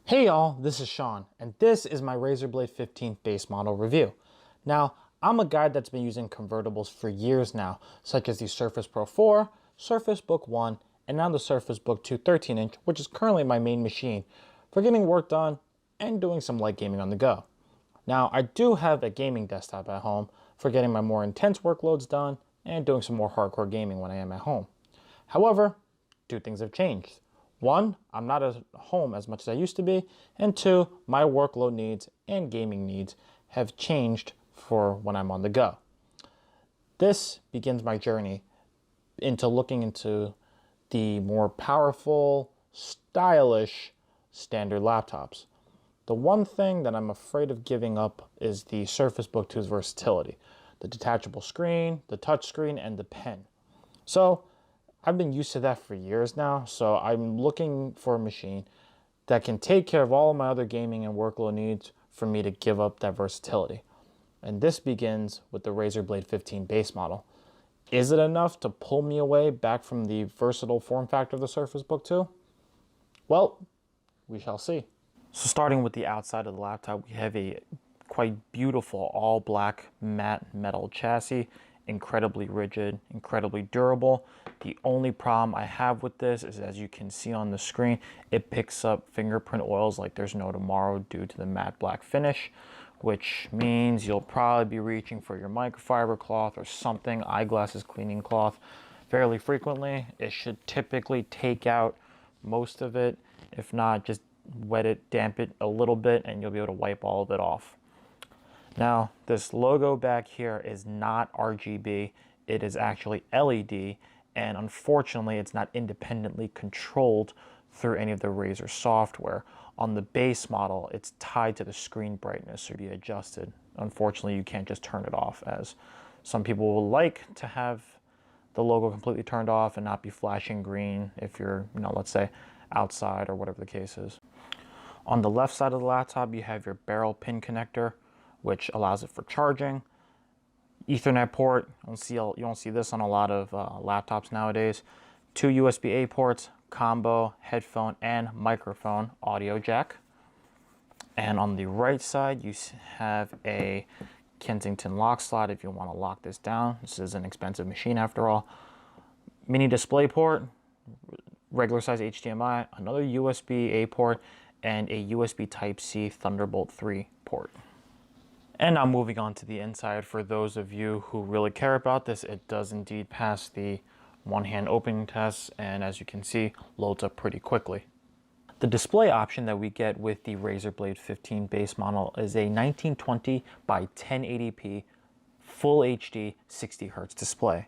Hey y'all, this is Sean, and this is my Razer Blade 15 base model review. Now, I'm a guy that's been using convertibles for years now, such as the Surface Pro 4, Surface Book 1, and now the Surface Book 2 13-inch, which is currently my main machine, for getting work done and doing some light gaming on the go. Now, I do have a gaming desktop at home for getting my more intense workloads done and doing some more hardcore gaming when I am at home. However, two things have changed. One, I'm not at home as much as I used to be, and two, my workload needs and gaming needs have changed for when I'm on the go. This begins my journey into looking into the more powerful, stylish standard laptops. The one thing that I'm afraid of giving up is the Surface Book 2's versatility, the detachable screen, the touch screen, and the pen. So I've been used to that for years now, so I'm looking for a machine that can take care of all of my other gaming and workload needs for me to give up that versatility. And this begins with the Razer Blade 15 base model. Is it enough to pull me away back from the versatile form factor of the Surface Book 2? Well, we shall see. So starting with the outside of the laptop, we have a quite beautiful all black matte metal chassis, incredibly rigid, incredibly durable. The only problem I have with this is, as you can see on the screen, it picks up fingerprint oils like there's no tomorrow due to the matte black finish, which means you'll probably be reaching for your microfiber cloth or something, eyeglasses cleaning cloth, fairly frequently. It should typically take out most of it. If not, just wet it, damp it a little bit, and you'll be able to wipe all of it off. Now, this logo back here is not RGB, it is actually LED, and unfortunately it's not independently controlled through any of the Razer software. On the base model, it's tied to the screen brightness, so be adjusted. Unfortunately, you can't just turn it off, as some people will like to have the logo completely turned off and not be flashing green if you're, let's say outside or whatever the case is. On the left side of the laptop, you have your barrel pin connector, which allows it for charging. Ethernet port, you don't see this on a lot of laptops nowadays. Two USB-A ports, combo, headphone, and microphone audio jack. And on the right side, you have a Kensington lock slot if you want to lock this down. This is an expensive machine after all. Mini display port, regular size HDMI, another USB-A port, and a USB Type-C Thunderbolt 3 port. And now moving on to the inside, for those of you who really care about this, it does indeed pass the one-hand opening test, and as you can see, loads up pretty quickly. The display option that we get with the Razer Blade 15 base model is a 1920 by 1080p Full HD 60 Hz display.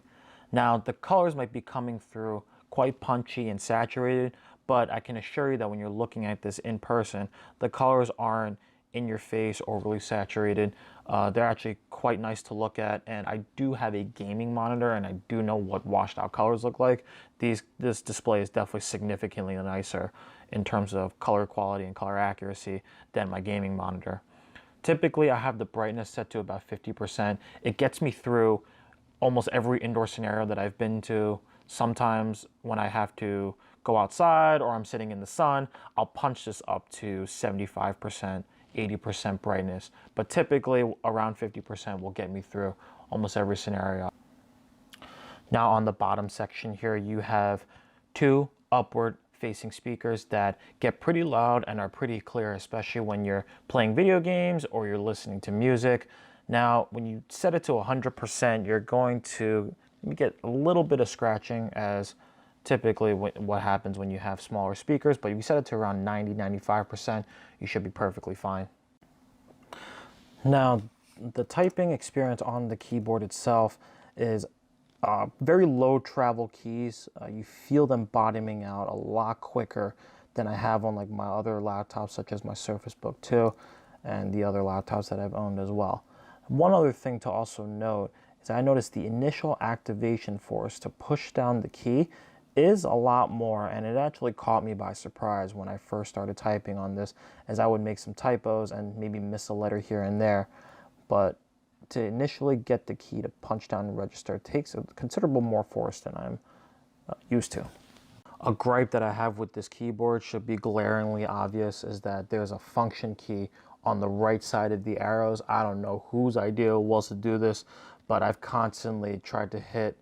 Now, the colors might be coming through quite punchy and saturated, but I can assure you that when you're looking at this in person, the colors aren't in your face, overly saturated. They're actually quite nice to look at, and I do have a gaming monitor and I do know what washed out colors look like. This display is definitely significantly nicer in terms of color quality and color accuracy than my gaming monitor. Typically, I have the brightness set to about 50%. It gets me through almost every indoor scenario that I've been to. Sometimes when I have to go outside or I'm sitting in the sun, I'll punch this up to 75%. 80% brightness, but typically around 50% will get me through almost every scenario. Now on the bottom section here, you have two upward facing speakers that get pretty loud and are pretty clear, especially when you're playing video games or you're listening to music. Now, when you set it to 100%, you're going to get a little bit of scratching, as typically what happens when you have smaller speakers, but if you set it to around 90-95%, you should be perfectly fine. Now, the typing experience on the keyboard itself is very low travel keys. You feel them bottoming out a lot quicker than I have on like my other laptops, such as my Surface Book 2 and the other laptops that I've owned as well. One other thing to also note is I noticed the initial activation force to push down the key is a lot more, and it actually caught me by surprise when I first started typing on this, as I would make some typos and maybe miss a letter here and there. But to initially get the key to punch down and register takes a considerable more force than I'm used to. A gripe that I have with this keyboard should be glaringly obvious is that there's a function key on the right side of the arrows. I don't know whose idea it was to do this, but I've constantly tried to hit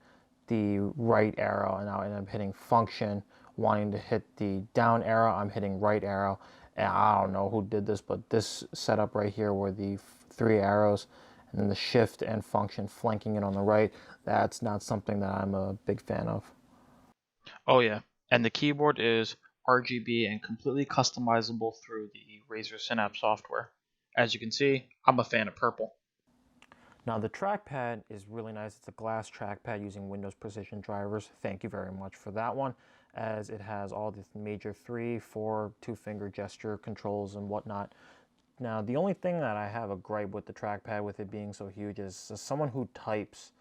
the right arrow and now I end up hitting function, wanting to hit the down arrow, I'm hitting right arrow. And I don't know who did this, but this setup right here where the three arrows and then the shift and function flanking it on the right, that's not something that I'm a big fan of. Oh yeah, and the keyboard is RGB and completely customizable through the Razer Synapse software. As you can see, I'm a fan of purple. Now the trackpad is really nice. It's a glass trackpad using Windows Precision drivers. Thank you very much for that one, as it has all the major 3, 4, 2-finger gesture controls and whatnot. Now the only thing that I have a gripe with the trackpad, with it being so huge, is as someone who types,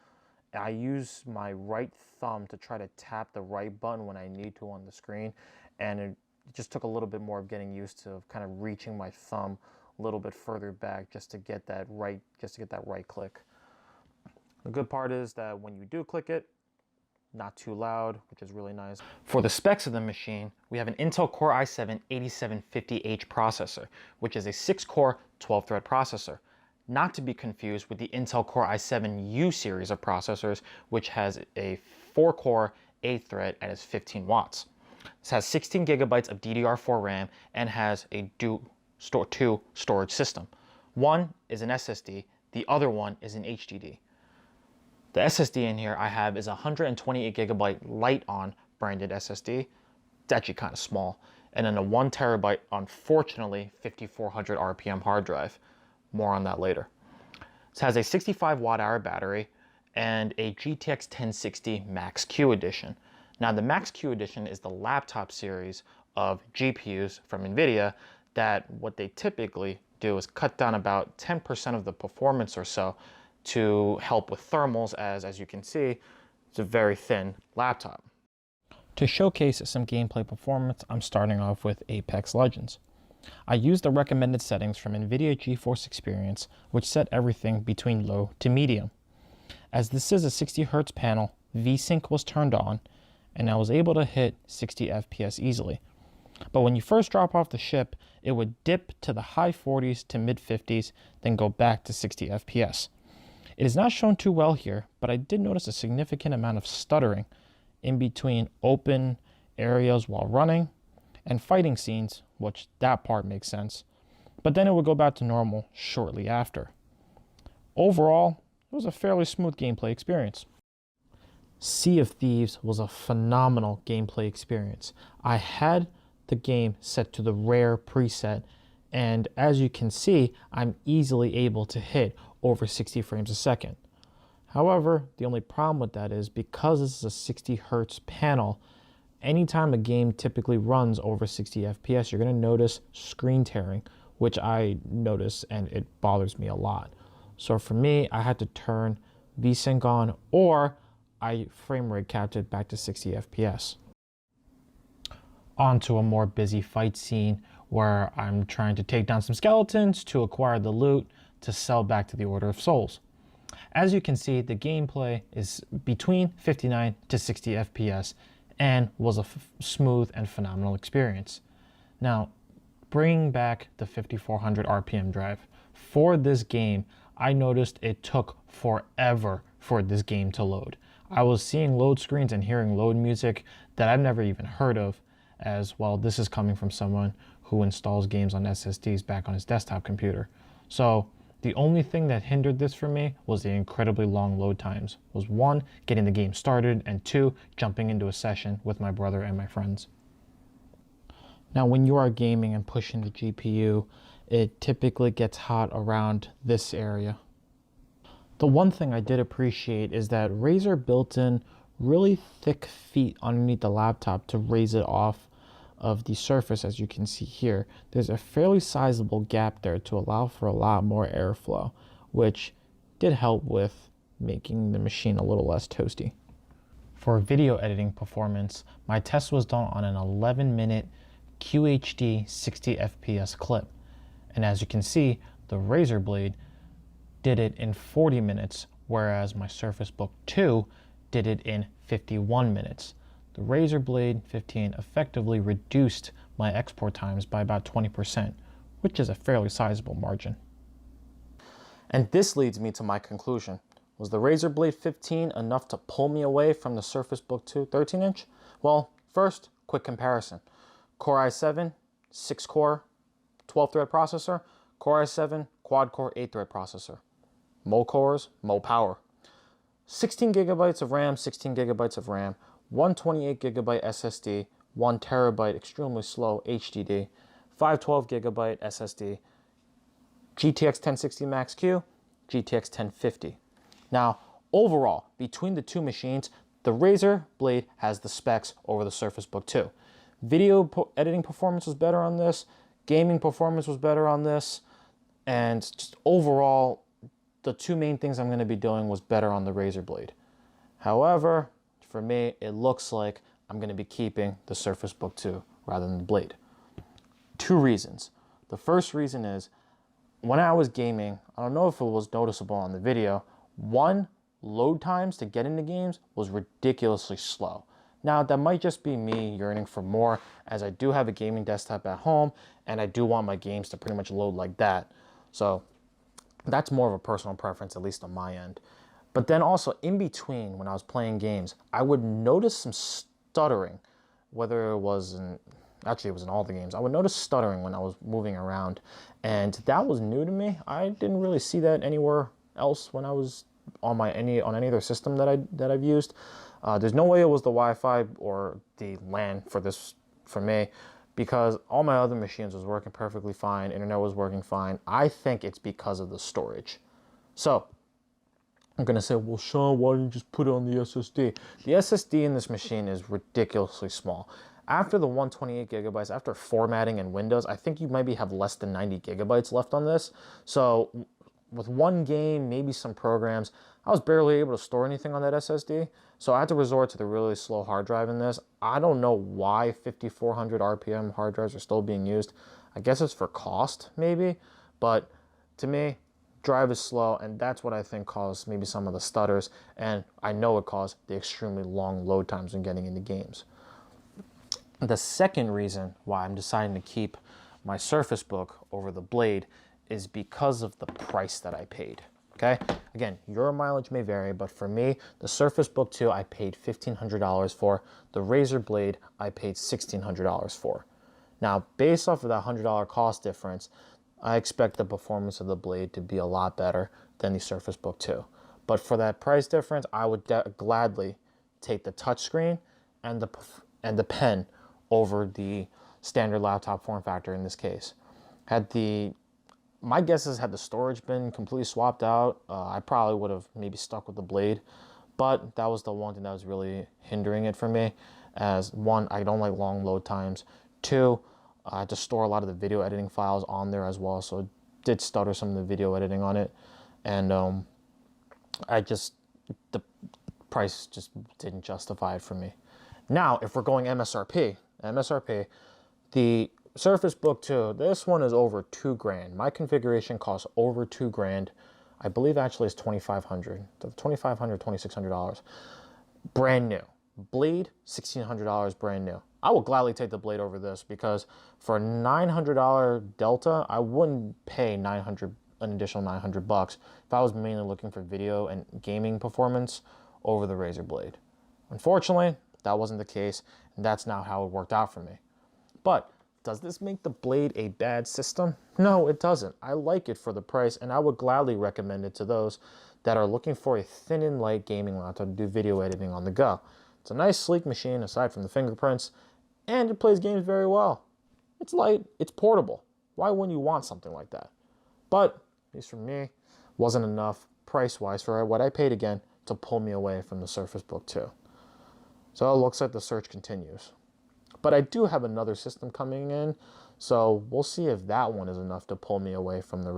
I use my right thumb to try to tap the right button when I need to on the screen, and it just took a little bit more of getting used to kind of reaching my thumb a little bit further back just to get that right click. The good part is that when you do click it, not too loud, which is really nice. For the specs of the machine, we have an Intel Core i7-8750H processor, which is a 6-core, 12-thread processor. Not to be confused with the Intel Core i7U series of processors, which has a 4-core, 8-thread and is 15 watts. This has 16 gigabytes of DDR4 RAM and has a two storage system. One is an SSD, the other one is an HDD. The SSD in here I have is a 128 gigabyte Light-On branded SSD. It's actually kind of small. And then a 1 terabyte, unfortunately, 5400 RPM hard drive. More on that later. It has a 65 watt-hour battery and a GTX 1060 Max-Q edition. Now the Max-Q edition is the laptop series of GPUs from NVIDIA that what they typically do is cut down about 10% of the performance or so to help with thermals, as you can see, it's a very thin laptop. To showcase some gameplay performance, I'm starting off with Apex Legends. I used the recommended settings from NVIDIA GeForce Experience, which set everything between low to medium. As this is a 60 Hz panel, VSync was turned on, and I was able to hit 60 FPS easily. But when you first drop off the ship, it would dip to the high 40s to mid 50s, then go back to 60 FPS. It is not shown too well here, but I did notice a significant amount of stuttering in between open areas while running and fighting scenes, which that part makes sense, but then it would go back to normal shortly after. Overall, it was a fairly smooth gameplay experience. Sea of Thieves was a phenomenal gameplay experience. I had the game set to the rare preset, and as you can see, I'm easily able to hit over 60 frames a second. However, the only problem with that is because this is a 60 Hz panel, anytime a game typically runs over 60 FPS, you're going to notice screen tearing, which I notice and it bothers me a lot. So for me, I had to turn VSync on, or I frame rate capped it back to 60 FPS. On to a more busy fight scene where I'm trying to take down some skeletons to acquire the loot to sell back to the Order of Souls. As you can see, the gameplay is between 59 to 60 FPS and was a smooth and phenomenal experience. Now, bringing back the 5400 RPM drive. For this game, I noticed it took forever for this game to load. I was seeing load screens and hearing load music that I've never even heard of, as well. This is coming from someone who installs games on SSDs back on his desktop computer. So the only thing that hindered this for me was the incredibly long load times. Was 1, getting the game started, and 2, jumping into a session with my brother and my friends. Now when you are gaming and pushing the GPU, it typically gets hot around this area. The one thing I did appreciate is that Razer built in really thick feet underneath the laptop to raise it off of the surface. As you can see here, there's a fairly sizable gap there to allow for a lot more airflow, which did help with making the machine a little less toasty. For video editing performance, my test was done on an 11-minute QHD 60 FPS clip, and as you can see, the Razer Blade did it in 40 minutes, whereas my Surface Book 2 did it in 51 minutes. the Razer Blade 15 effectively reduced my export times by about 20%, which is a fairly sizable margin. And this leads me to my conclusion. Was the Razer Blade 15 enough to pull me away from the Surface Book 2 13-inch? Well, first, quick comparison. Core i7, 6-core, 12-thread processor. Core i7, quad-core, 8-thread processor. Mo cores, mo power. 16 gigabytes of RAM, 16 gigabytes of RAM. 128 gigabyte SSD, 1 terabyte extremely slow HDD, 512 gigabyte SSD, GTX 1060 Max Q, GTX 1050. Now, overall, between the two machines, the Razer Blade has the specs over the Surface Book 2. Video editing performance was better on this, gaming performance was better on this, and just overall, the two main things I'm going to be doing was better on the Razer Blade. However, for me, it looks like I'm going to be keeping the Surface Book 2 rather than the Blade. Two reasons. The first reason is, when I was gaming, I don't know if it was noticeable on the video, one, load times to get into games was ridiculously slow. Now, that might just be me yearning for more, as I do have a gaming desktop at home, and I do want my games to pretty much load like that. So that's more of a personal preference, at least on my end. But then also, in between, when I was playing games, I would notice some stuttering, whether it was in, actually it was in all the games. I would notice stuttering when I was moving around, and that was new to me. I didn't really see that anywhere else when I was on any other system that I've used. There's no way it was the Wi-Fi or the LAN for me, because all my other machines was working perfectly fine, internet was working fine. I think it's because of the storage. So I'm gonna say, well, Sean, why didn't you just put it on the SSD? The SSD in this machine is ridiculously small. After the 128 gigabytes, after formatting and Windows, I think you maybe have less than 90 gigabytes left on this. So with one game, maybe some programs, I was barely able to store anything on that SSD. So I had to resort to the really slow hard drive in this. I don't know why 5400 RPM hard drives are still being used. I guess it's for cost, maybe. But to me, drive is slow, and that's what I think caused maybe some of the stutters, and I know it caused the extremely long load times when getting into games. The second reason why I'm deciding to keep my Surface Book over the Blade is because of the price that I paid. Okay, again, your mileage may vary, but for me, the Surface Book 2 I paid $1,500 for. The Razer Blade I paid $1,600 for. Now, based off of that $100 cost difference, I expect the performance of the Blade to be a lot better than the Surface Book 2. But for that price difference, I would gladly take the touchscreen and the pen over the standard laptop form factor in this case. My guess is, had the storage been completely swapped out, I probably would have maybe stuck with the Blade. But that was the one thing that was really hindering it for me. As one, I don't like long load times. Two, I had to store a lot of the video editing files on there as well, so it did stutter some of the video editing on it. And the price just didn't justify it for me. Now, if we're going MSRP, the Surface Book 2, this one is over $2,000. My configuration costs over $2,000. I believe actually it's $2,500, $2,500, $2,600. Brand new. Blade, $1,600 brand new. I will gladly take the Blade over this, because for a $900 delta, I wouldn't pay an additional $900 if I was mainly looking for video and gaming performance over the Razer Blade. Unfortunately, that wasn't the case, and that's not how it worked out for me. But does this make the Blade a bad system? No, it doesn't. I like it for the price, and I would gladly recommend it to those that are looking for a thin and light gaming laptop to do video editing on the go. It's a nice, sleek machine aside from the fingerprints, and it plays games very well. It's light, it's portable. Why wouldn't you want something like that? But, at least for me, wasn't enough price-wise for what I paid again to pull me away from the Surface Book 2. So it looks like the search continues. But I do have another system coming in, so we'll see if that one is enough to pull me away from the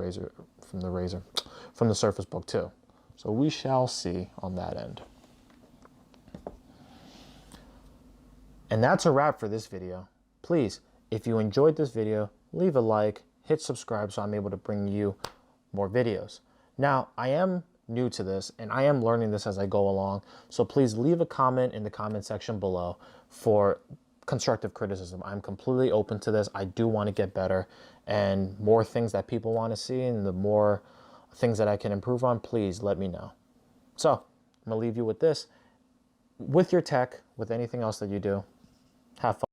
Surface Book 2. So we shall see on that end. And that's a wrap for this video. Please, if you enjoyed this video, leave a like, hit subscribe so I'm able to bring you more videos. Now, I am new to this, and I am learning this as I go along. So please leave a comment in the comment section below for constructive criticism. I'm completely open to this. I do want to get better, and more things that people want to see and the more things that I can improve on, please let me know. So I'm gonna leave you with this. With your tech, with anything else that you do, have fun.